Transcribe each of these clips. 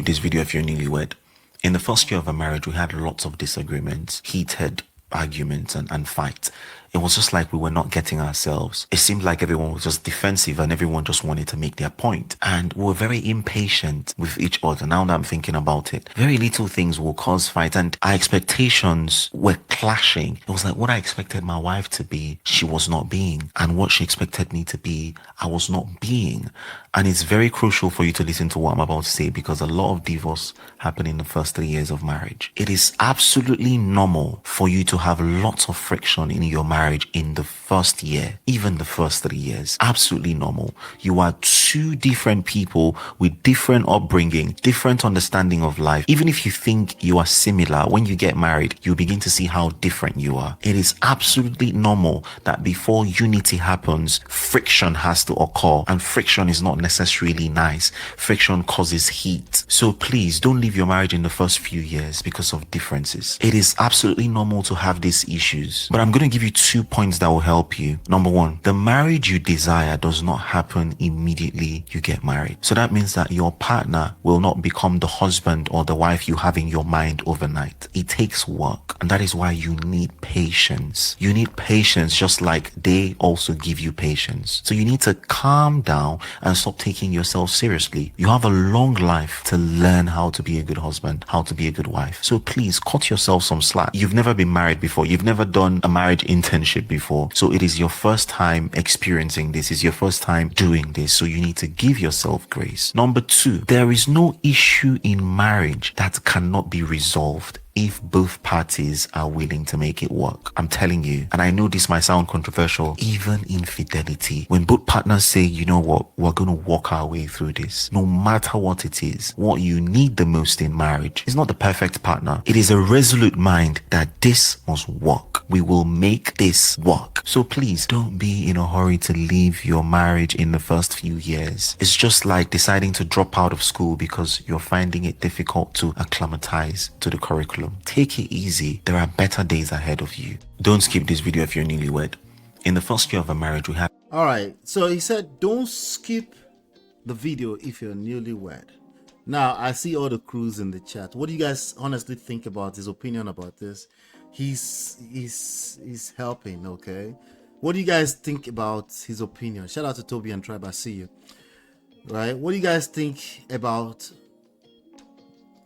this video if you're newlywed. In the first year of a marriage, we had lots of disagreements, heated arguments and fights. It was just like we were not getting ourselves. It seemed like everyone was just defensive and everyone just wanted to make their point. And we were very impatient with each other. Now that I'm thinking about it, very little things will cause fight and our expectations were clashing. It was like what I expected my wife to be, she was not being. And what she expected me to be, I was not being. And it's very crucial for you to listen to what I'm about to say because a lot of divorce happen in the first 3 years of marriage. It is absolutely normal for you to have lots of friction in your marriage in the first year, even the first 3 years. Absolutely normal. You are two different people with different upbringing, different understanding of life. Even if you think you are similar, when you get married, you begin to see how different you are. It is absolutely normal that before unity happens, friction has to occur, and friction is not necessarily nice. Friction causes heat. So please don't leave your marriage in the first few years because of differences. It is absolutely normal to have these issues, but I'm going to give you 2 points that will help you. Number one, the marriage you desire does not happen immediately you get married. So that means that your partner will not become the husband or the wife you have in your mind overnight. It takes work, and that is why you need patience. You need patience just like they also give you patience. So you need to calm down and stop taking yourself seriously. You have a long life to learn how to be a good husband, how to be a good wife. So please cut yourself some slack. You've never been married before. You've never done a marriage internship before. So it is your first time experiencing this. It's your first time doing this. So you need to give yourself grace. Number two, there is no issue in marriage that cannot be resolved if both parties are willing to make it work. I'm telling you, and I know this might sound controversial, even infidelity, when both partners say, you know what, we're going to walk our way through this, no matter what it is, what you need the most in marriage is not the perfect partner. It is a resolute mind that this must work. We will make this work. So please don't be in a hurry to leave your marriage in the first few years. It's just like deciding to drop out of school because you're finding it difficult to acclimatize to the curriculum. Take it easy. There are better days ahead of you. Don't skip this video if you're newlywed. In the first year of a marriage, we had... All right. So he said, don't skip the video if you're newlywed. Now, I see all the crews in the chat. What do you guys honestly think about his opinion about this? He's helping, okay? What do you guys think about his opinion? Shout out to Toby and Tribe. I see you. Right? What do you guys think about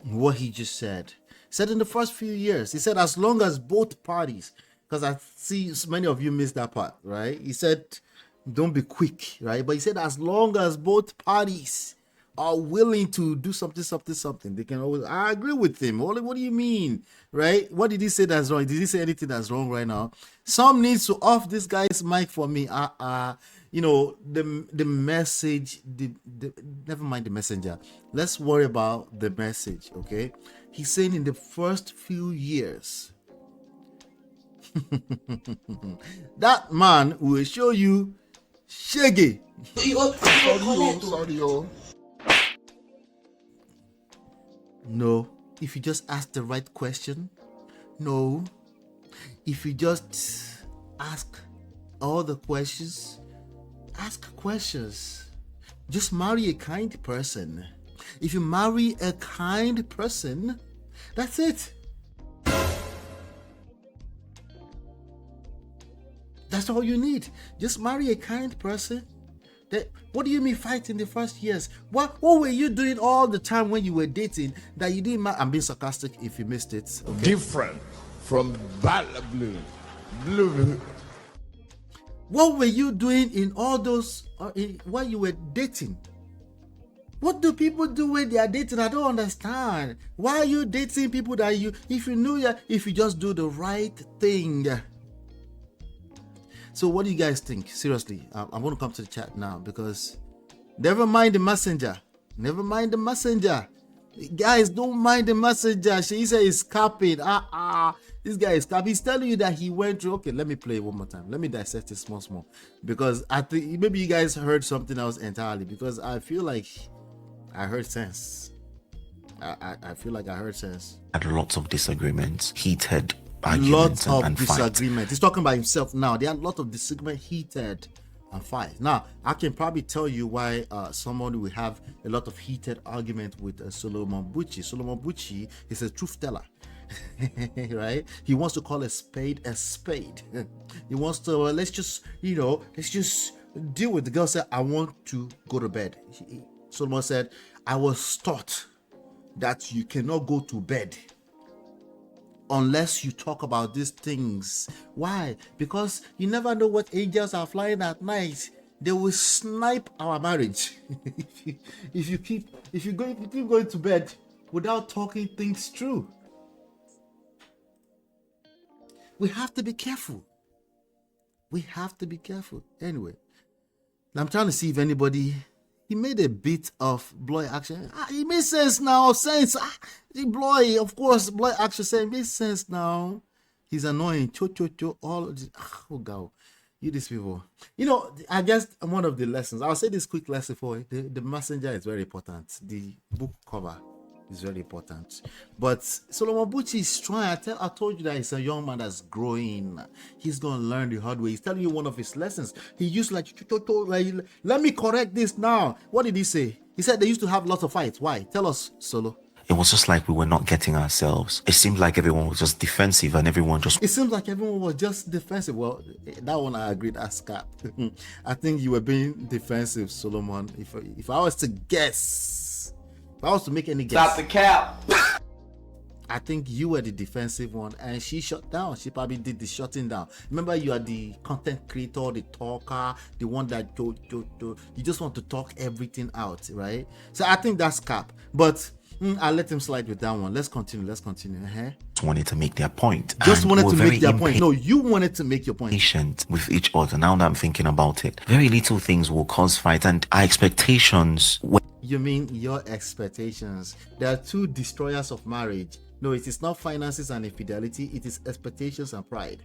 what he just said? He said in the first few years, he said as long as both parties, because I see many of you missed that part, right? He said don't be quick, right? But he said as long as both parties are willing to do something, they can always... I agree with him. What do you mean, right? What did he say that's wrong? Did he say anything that's wrong right now? Some needs to off this guy's mic for me. You know, the message, never mind the messenger. Let's worry about the message, okay? He's saying in the first few years, that man will show you shaggy. Sorry. No, if you just ask the right question. No, if you just ask all the questions. Ask questions. Just marry a kind person. If you marry a kind person, that's it. That's all you need. Just marry a kind person. What do you mean fight in the first years? What were you doing all the time when you were dating that you didn't? I'm being sarcastic if you missed it. Okay? Different from blue. What were you doing in all those while you were dating? What do people do when they are dating? I don't understand. Why are you dating people that if you just do the right thing? So what do you guys think? Seriously, I'm going to come to the chat now because never mind the messenger. Never mind the messenger. Guys, don't mind the messenger. She said he's capping. This guy is capping. He's telling you that he went through. Okay, let me play it one more time. Let me dissect it small. Because I think maybe you guys heard something else entirely. Because I feel like I heard sense. I feel like I heard sense. Had lots of disagreements, heated arguments and fights. He's talking about himself now. There are a lot of disagreement, heated and fight. Now, I can probably tell you why someone will have a lot of heated argument with Solomon Buchi. Solomon Buchi is a truth teller. Right? He wants to call a spade a spade. He wants to let's just deal with the girl. Said, I want to go to bed. Solomon said, I was taught that you cannot go to bed unless you talk about these things. Why? Because you never know what angels are flying at night. They will snipe our marriage if you keep going to bed without talking things through. We have to be careful. We have to be careful. Anyway, I'm trying to see if anybody. He made a bit of Bloy action. It makes sense now. Sense. Bloy, of course, Bloy action saying makes sense now. He's annoying. All of this. Oh God, you these people. I guess one of the lessons. I'll say this quick lesson for you. The messenger is very important. The book cover is very important. But Solomon Buchi is trying. I told you that he's a young man that's growing. He's gonna learn the hard way. He's telling you one of his lessons. He used like let me correct this now. What did he say? He said they used to have lots of fights. Why? Tell us, Solo. It was just like we were not getting ourselves. It seemed like everyone was just defensive and everyone just... It seems like everyone was just defensive. Well, that one I agreed as cap. I think you were being defensive, Solomon. If I was to guess, if I was to make any guess... Stop the cap! I think you were the defensive one and she shut down. She probably did the shutting down. Remember, you are the content creator, the talker, the one that you just want to talk everything out, right? So I think that's cap. But... I'll let him slide with that one. Let's continue. wanted to make their point. Just and wanted to were make their very point. No, you wanted to make your point. Patient with each other. Now that I'm thinking about it, very little things will cause fight, and our expectations were... You mean your expectations? There are two destroyers of marriage. No, it is not finances and infidelity. It is expectations and pride.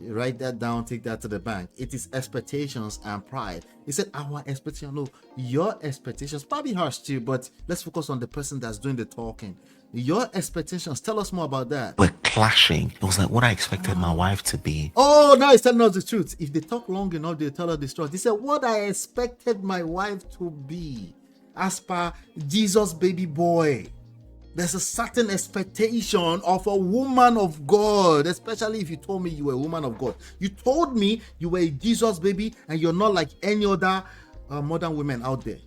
Write that down, take that to the bank. It is expectations and pride. He said our expectation. No, your expectations probably harsh too, but let's focus on the person that's doing the talking. Your expectations, tell us more about that. We're clashing. It was like what I expected my wife to be. Oh, now he's telling us the truth. If they talk long enough, they tell us the truth. He said what I expected my wife to be, as per Jesus baby boy. There's a certain expectation of a woman of God, especially if you told me you were a woman of God. You told me you were a Jesus baby and you're not like any other modern women out there.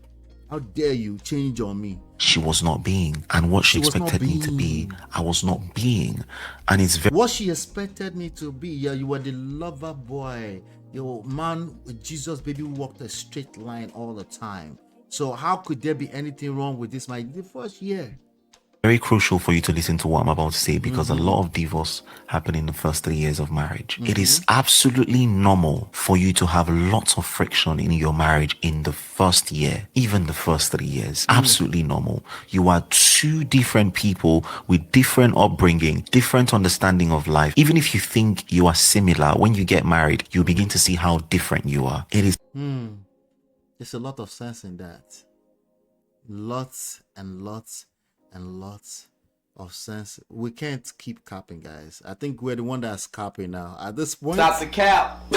How dare you change on me? She was not being, and what she expected me to be, I was not being. And it's very... What she expected me to be, yeah, you were the lover boy. Your man, Jesus baby, who walked a straight line all the time. So how could there be anything wrong with this, the first year? Very crucial for you to listen to what I'm about to say, because a lot of divorce happen in the first 3 years of marriage. It is absolutely normal for you to have lots of friction in your marriage in the first year, even the first 3 years. Absolutely normal. You are two different people with different upbringing, different understanding of life. Even if you think you are similar, when you get married, you begin to see how different you are. It is... There's a lot of sense in that. Lots and lots and lots of sense. We can't keep capping, guys. I think we're the one that's capping now. At this point, Stop the cap.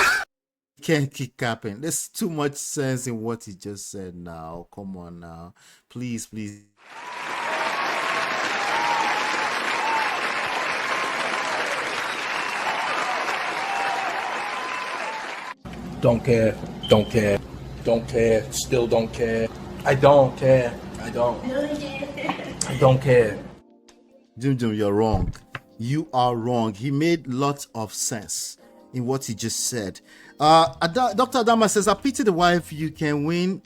Can't keep capping. There's too much sense in what he just said now. Come on now. Please. Don't care, still don't care. I don't care. I don't care. Jim, you're wrong. You are wrong. He made lots of sense in what he just said. Dr. Adama says, I pity the wife. You can win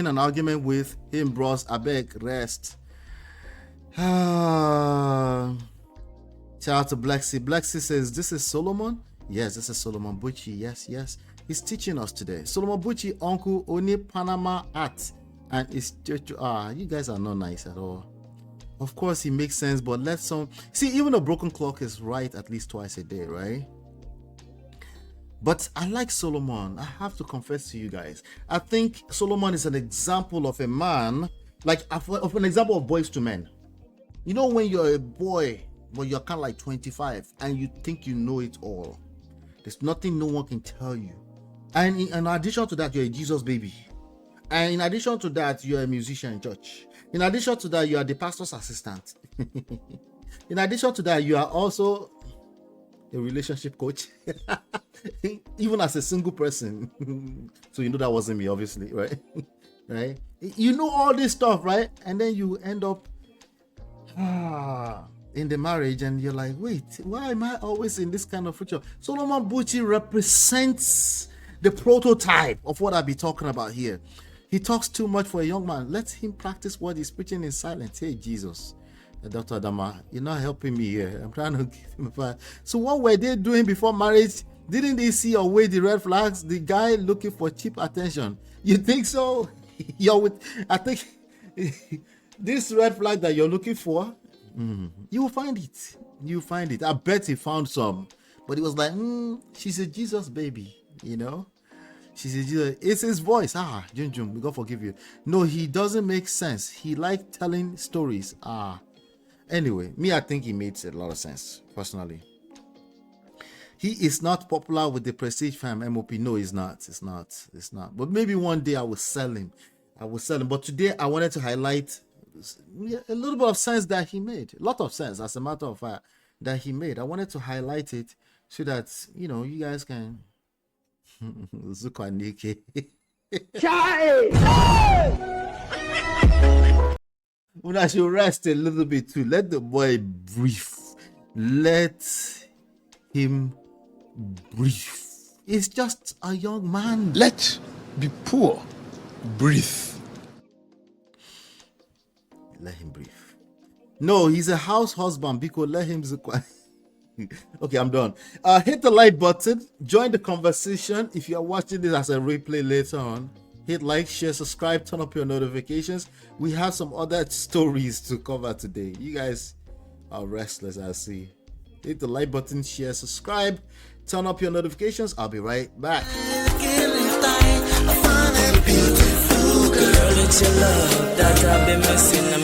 an argument with him, bros. I beg, rest. Shout out to Black Sea. Black Sea says, this is Solomon? Yes, this is Solomon Buchi. Yes. He's teaching us today. Solomon Buchi, Uncle Oni Panama at. And it's you guys are not nice at all. Of course, he makes sense, but let some see. Even a broken clock is right at least twice a day, right? But I like Solomon. I have to confess to you guys. I think Solomon is an example of a man, like of an example of boys to men. You know, when you're a boy, but you're kind of like 25, and you think you know it all. There's nothing no one can tell you. And in addition to that, you're a Jesus baby. And in addition to that, you're a musician in church. In addition to that, you are the pastor's assistant. In addition to that, you are also a relationship coach. Even as a single person. So you know that wasn't me, obviously, right? Right? You know all this stuff, right? And then you end up in the marriage and you're like, wait, why am I always in this kind of future? Solomon Buchi represents the prototype of what I'll be talking about here. He talks too much for a young man. Let him practice what he's preaching in silence. Hey, Jesus. Dr. Adama, you're not helping me here. I'm trying to give him a fight. So what were they doing before marriage? Didn't they see or weigh the red flags? The guy looking for cheap attention. You think so? I think this red flag that you're looking for, you will find it. You find it. I bet he found some. But he was like, she's a Jesus baby, you know? She's a Jesus. It's his voice. Jun, God forgive you. No, he doesn't make sense. He likes telling stories. Anyway, I think he makes a lot of sense, personally. He is not popular with the prestige fam MOP. No, he's not. It's not. But maybe one day I will sell him. But today I wanted to highlight a little bit of sense that he made. A lot of sense, as a matter of fact, that he made. I wanted to highlight it so that, you guys can... Zukwanike. Una should rest a little bit too. Let the boy breathe. Let him breathe. He's just a young man. Let be poor. Breathe. Let him breathe. No, he's a house husband. Because let him Okay, I'm done. Hit the like button. Join the conversation. If you are watching this as a replay later on, hit like, share, subscribe, turn up your notifications. We have some other stories to cover today. You guys are restless, I see. Hit the like button, share, subscribe, turn up your notifications. I'll be right back. Girl, it's your love that I've been missing.